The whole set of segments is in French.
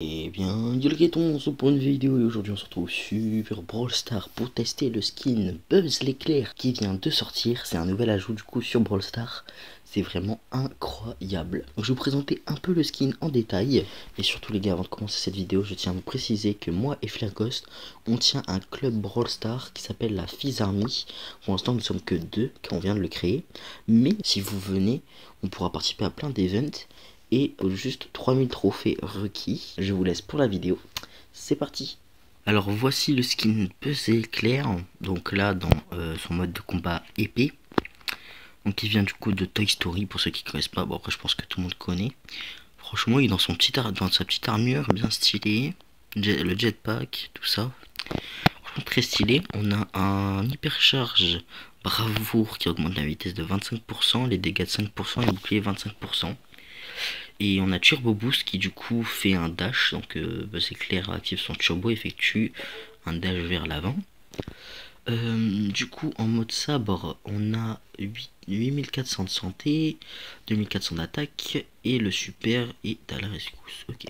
Eh bien, yo les guettons, on se retrouve pour une vidéo et aujourd'hui on se retrouve sur Brawl Stars pour tester le skin Buzz l'éclair qui vient de sortir. C'est un nouvel ajout du coup sur Brawl Stars. C'est vraiment incroyable. Donc, je vais vous présenter un peu le skin en détail. Et surtout les gars, avant de commencer cette vidéo, je tiens à vous préciser que moi et Flairghost, on tient un club Brawl Stars qui s'appelle la Fizz Army. Pour l'instant nous ne sommes que deux, car on vient de le créer. Mais si vous venez, on pourra participer à plein d'events. Et juste 3000 trophées requis. Je vous laisse pour la vidéo. C'est parti. Alors voici le skin Buzz éclair. Donc là dans son mode de combat épée. Donc il vient du coup de Toy Story pour ceux qui ne connaissent pas. Bon après je pense que tout le monde connaît. Franchement il est dans sa petite armure bien stylée. Le jetpack, tout ça. Franchement très stylé. On a un hypercharge bravoure qui augmente la vitesse de 25%, les dégâts de 5% et le bouclier 25%. Et on a Turbo Boost qui du coup fait un dash, donc Buzz éclair active son turbo, effectue un dash vers l'avant. Du coup en mode sabre on a 8400 de santé, 2400 d'attaque et le super est à la rescousse. Ok.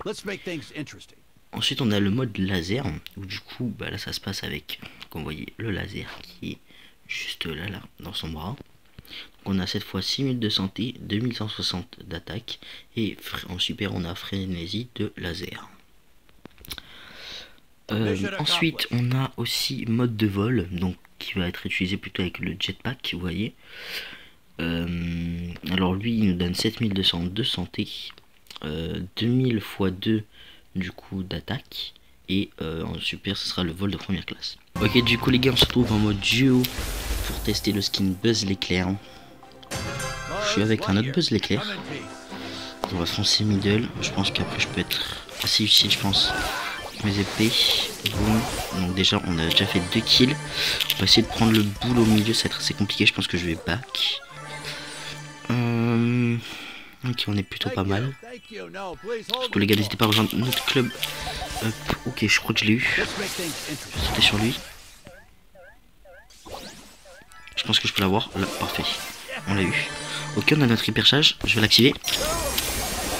Ensuite on a le mode laser où du coup bah, là ça se passe avec, comme vous voyez, le laser qui est juste là dans son bras. On a cette fois 6000 de santé, 2160 d'attaque et en super on a frénésie de laser. Ensuite on a aussi mode de vol, donc qui va être utilisé plutôt avec le jetpack, vous voyez. Alors lui il nous donne 7200 de santé, 2000 x 2 du coup d'attaque et en super ce sera le vol de première classe. Ok, du coup les gars on se retrouve en mode duo pour tester le skin Buzz l'éclair. Je suis avec un autre Buzz l'éclair. On va foncer middle. Je pense qu'après je peux être assez utile, je pense. Mes épées. Boum. Donc déjà on a déjà fait 2 kills. On va essayer de prendre le boule au milieu, ça va être assez compliqué. Je pense que je vais back. Ok, on est plutôt pas mal. Surtout les gars, n'hésitez pas à rejoindre notre club. Hop. Ok, je crois que je l'ai eu. C'était sur lui. Je pense que je peux l'avoir. Là, parfait. On l'a eu. Ok, on a notre hypercharge. Je vais l'activer.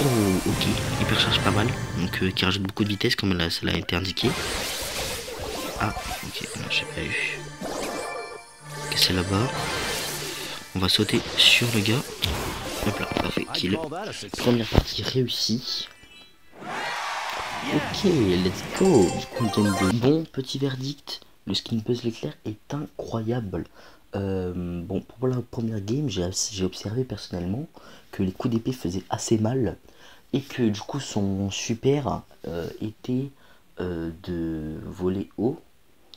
Oh, ok. Hypercharge pas mal. Donc, qui rajoute beaucoup de vitesse, comme cela a été indiqué. Ah, ok. Non, j'ai pas eu. Ok, c'est là-bas. On va sauter sur le gars. Hop là, parfait. Kill. Première partie réussie. Ok, let's go. Du coup, on donne de bons petits verdicts. Le skin Buzz l'éclair est incroyable. Bon, pour la première game, j'ai observé personnellement que les coups d'épée faisaient assez mal et que du coup son super était de voler haut,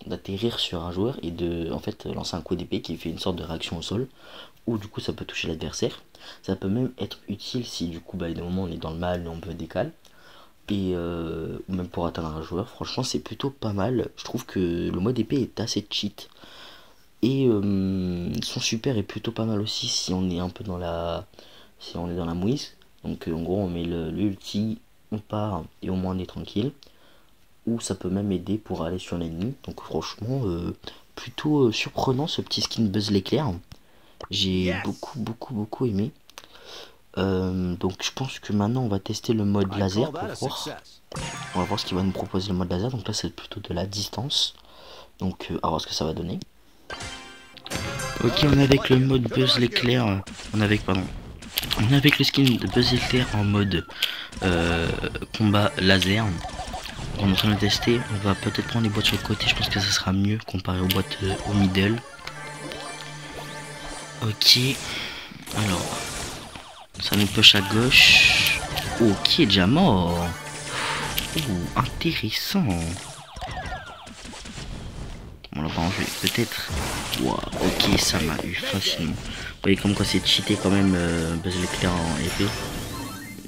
d'atterrir sur un joueur et de en fait lancer un coup d'épée qui fait une sorte de réaction au sol ou du coup ça peut toucher l'adversaire. Ça peut même être utile si du coup bah, à des moments on est dans le mal et on peut décaler et ou même pour atteindre un joueur. Franchement c'est plutôt pas mal. Je trouve que le mode épée est assez cheat. Et son super est plutôt pas mal aussi si on est un peu dans la mouise. Donc en gros on met l'ulti, on part et au moins on est tranquille. Ou ça peut même aider pour aller sur l'ennemi. Donc franchement plutôt surprenant ce petit skin Buzz l'éclair. J'ai beaucoup aimé. Donc je pense que maintenant on va tester le mode laser pour voir. On va voir ce qu'il va nous proposer le mode laser. Donc là c'est plutôt de la distance. Donc à voir ce que ça va donner. Ok, on est avec le mode Buzz l'éclair. On est avec le skin de Buzz l'éclair en mode combat laser. On est en train de tester. On va peut-être prendre les boîtes sur le côté. Je pense que ça sera mieux comparé aux boîtes au middle. Ok. Alors, ça nous push à gauche. Ok, déjà mort. Oh, intéressant. On l'a pas enlevé, peut-être. Wow, ok, ça m'a eu facilement. Vous voyez comme quoi c'est cheaté quand même Buzz l'éclair en épée.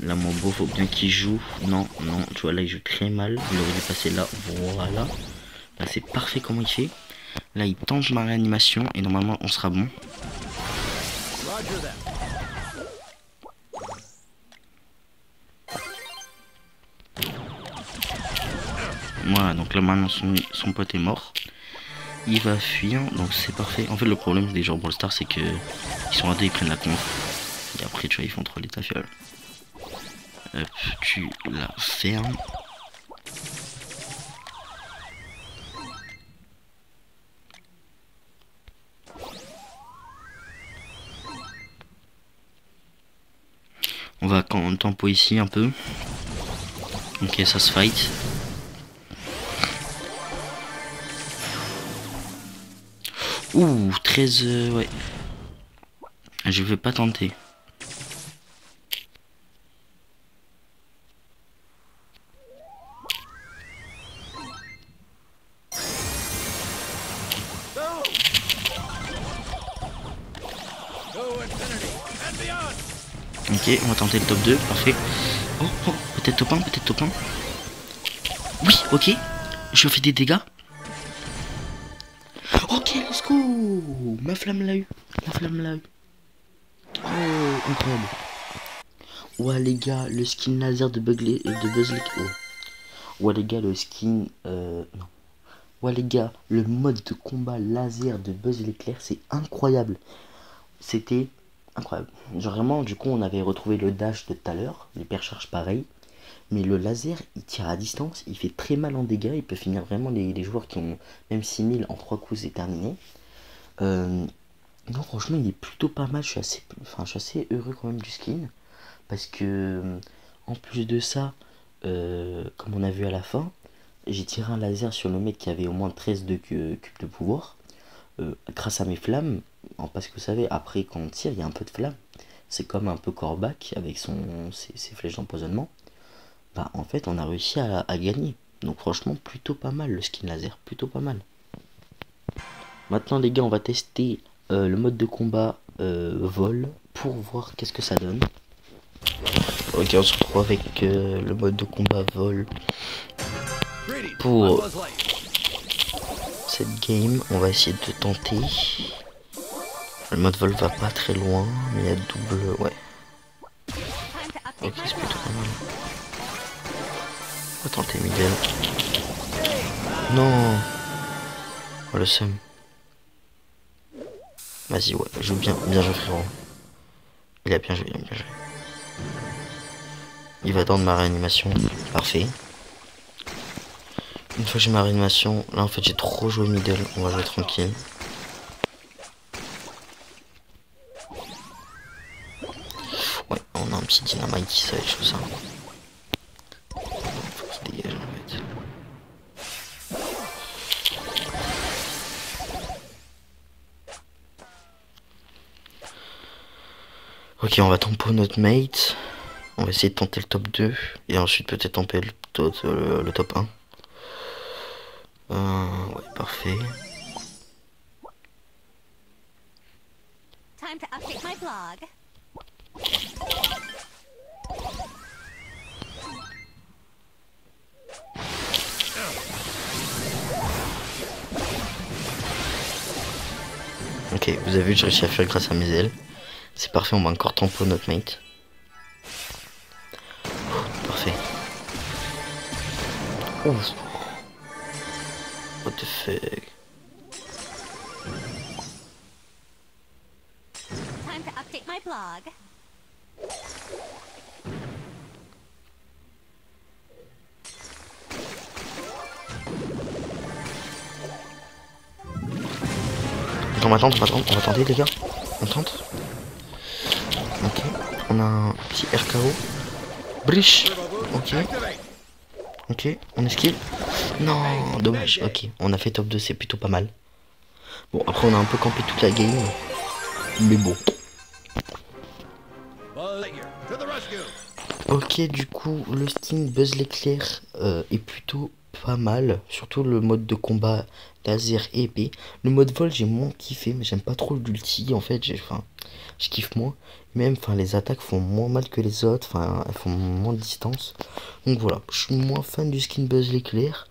Là mon beau faut bien qu'il joue. Non, tu vois là il joue très mal. Il aurait dû passer là, voilà. Là c'est parfait comment il fait. Là il tente ma réanimation et normalement on sera bon. Voilà, donc là maintenant son pote est mort. Il va fuir, donc c'est parfait. En fait le problème des joueurs Brawl Stars c'est que ils sont à deux, ils prennent la conf. Et après tu vois ils font trop les tafioles. Hop, tu la fermes. On va tempo ici un peu. Ok, ça se fight. Ouh, 13, ouais. Je vais pas tenter. Ok, on va tenter le top 2, parfait. Oh, oh, peut-être top 1, peut-être top 1. Oui, ok. Je fais des dégâts. Ok, let's go. Ma flamme l'a eu. Ma flamme l'a eu. Oh, incroyable. Ouais, les gars, le skin laser de Buzz l'éclair. Oh. Ouais, les gars, le skin... non. Ouais, les gars, le mode de combat laser de Buzz l'éclair, c'est incroyable. C'était incroyable. Genre vraiment, du coup, on avait retrouvé le dash de tout à l'heure. L'hypercharge, pareil. Mais le laser, il tire à distance, il fait très mal en dégâts, il peut finir vraiment les joueurs qui ont même 6000 en 3 coups, c'est terminé. Non, franchement, il est plutôt pas mal, je suis assez heureux quand même du skin. Parce que, en plus de ça, comme on a vu à la fin, j'ai tiré un laser sur le mec qui avait au moins 13 de cubes de pouvoir. Grâce à mes flammes, parce que vous savez, après quand on tire, il y a un peu de flamme. C'est comme un peu Corbac avec ses flèches d'empoisonnement. Bah en fait on a réussi à gagner. Donc franchement plutôt pas mal le skin laser, plutôt pas mal. Maintenant les gars on va tester le mode de combat vol pour voir qu'est-ce que ça donne. Ok, on se retrouve avec le mode de combat vol pour cette game. On va essayer de tenter. Le mode vol va pas très loin, mais il y a double... Ouais. Ok, c'est plutôt pas mal. On va tenter middle. Non. Oh le seum. Vas-y, ouais, joue bien, bien joué frérot. Il a bien joué, il a bien joué. Il va attendre ma réanimation, parfait. Une fois que j'ai ma réanimation, là en fait j'ai trop joué middle, on va jouer tranquille. Ouais, on a un petit dynamite qui ça, je ça. Faut qu'il dégage en fait. Ok, on va tempo notre mate. On va essayer de tenter le top 2. Et ensuite peut-être tenter le top 1. Ouais, parfait. Time to update my blog. Ok, vous avez vu, j'ai réussi à faire grâce à mes ailes. C'est parfait, on va encore tempo notre mate. Parfait. Ouf. What the fuck. Time to update my blog. On va tenter les gars. On tente. Ok. On a un petit RKO. Briche. Ok. Ok. On esquive. Non, dommage. Ok. On a fait top 2, c'est plutôt pas mal. Bon, après on a un peu campé toute la game. Mais bon. Ok, du coup, le skin Buzz l'éclair est plutôt pas mal. Surtout le mode de combat laser et épée. Le mode vol, j'ai moins kiffé, mais j'aime pas trop l'ulti. En fait, je kiffe moins. Même, les attaques font moins mal que les autres. Enfin, elles font moins de distance. Donc voilà, je suis moins fan du skin Buzz l'éclair.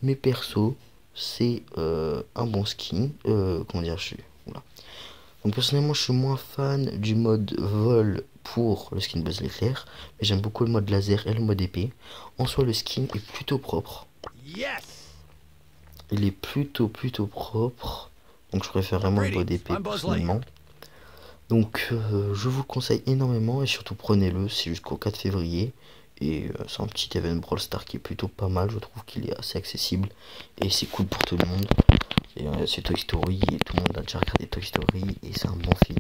Mais perso, c'est un bon skin. Comment dire, voilà. Donc personnellement, je suis moins fan du mode vol pour le skin Buzz l'éclair, mais j'aime beaucoup le mode laser et le mode épée. En soi, le skin est plutôt propre. Il est plutôt propre. Donc je préfère vraiment le mode épée personnellement. Donc je vous le conseille énormément et surtout prenez-le, c'est jusqu'au 4 février. Et c'est un petit event Brawl Stars qui est plutôt pas mal, je trouve qu'il est assez accessible et c'est cool pour tout le monde. C'est Toy Story et tout le monde a déjà regardé Toy Story et c'est un bon film.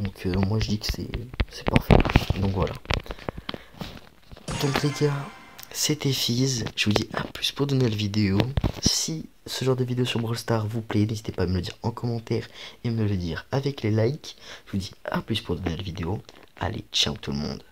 Donc moi je dis que c'est parfait. Donc voilà. Donc les gars, c'était Fizz. Je vous dis à plus pour de nouvelles vidéos. Si ce genre de vidéo sur Brawl Stars vous plaît, n'hésitez pas à me le dire en commentaire et me le dire avec les likes. Je vous dis à plus pour de nouvelles vidéos. Allez, ciao tout le monde.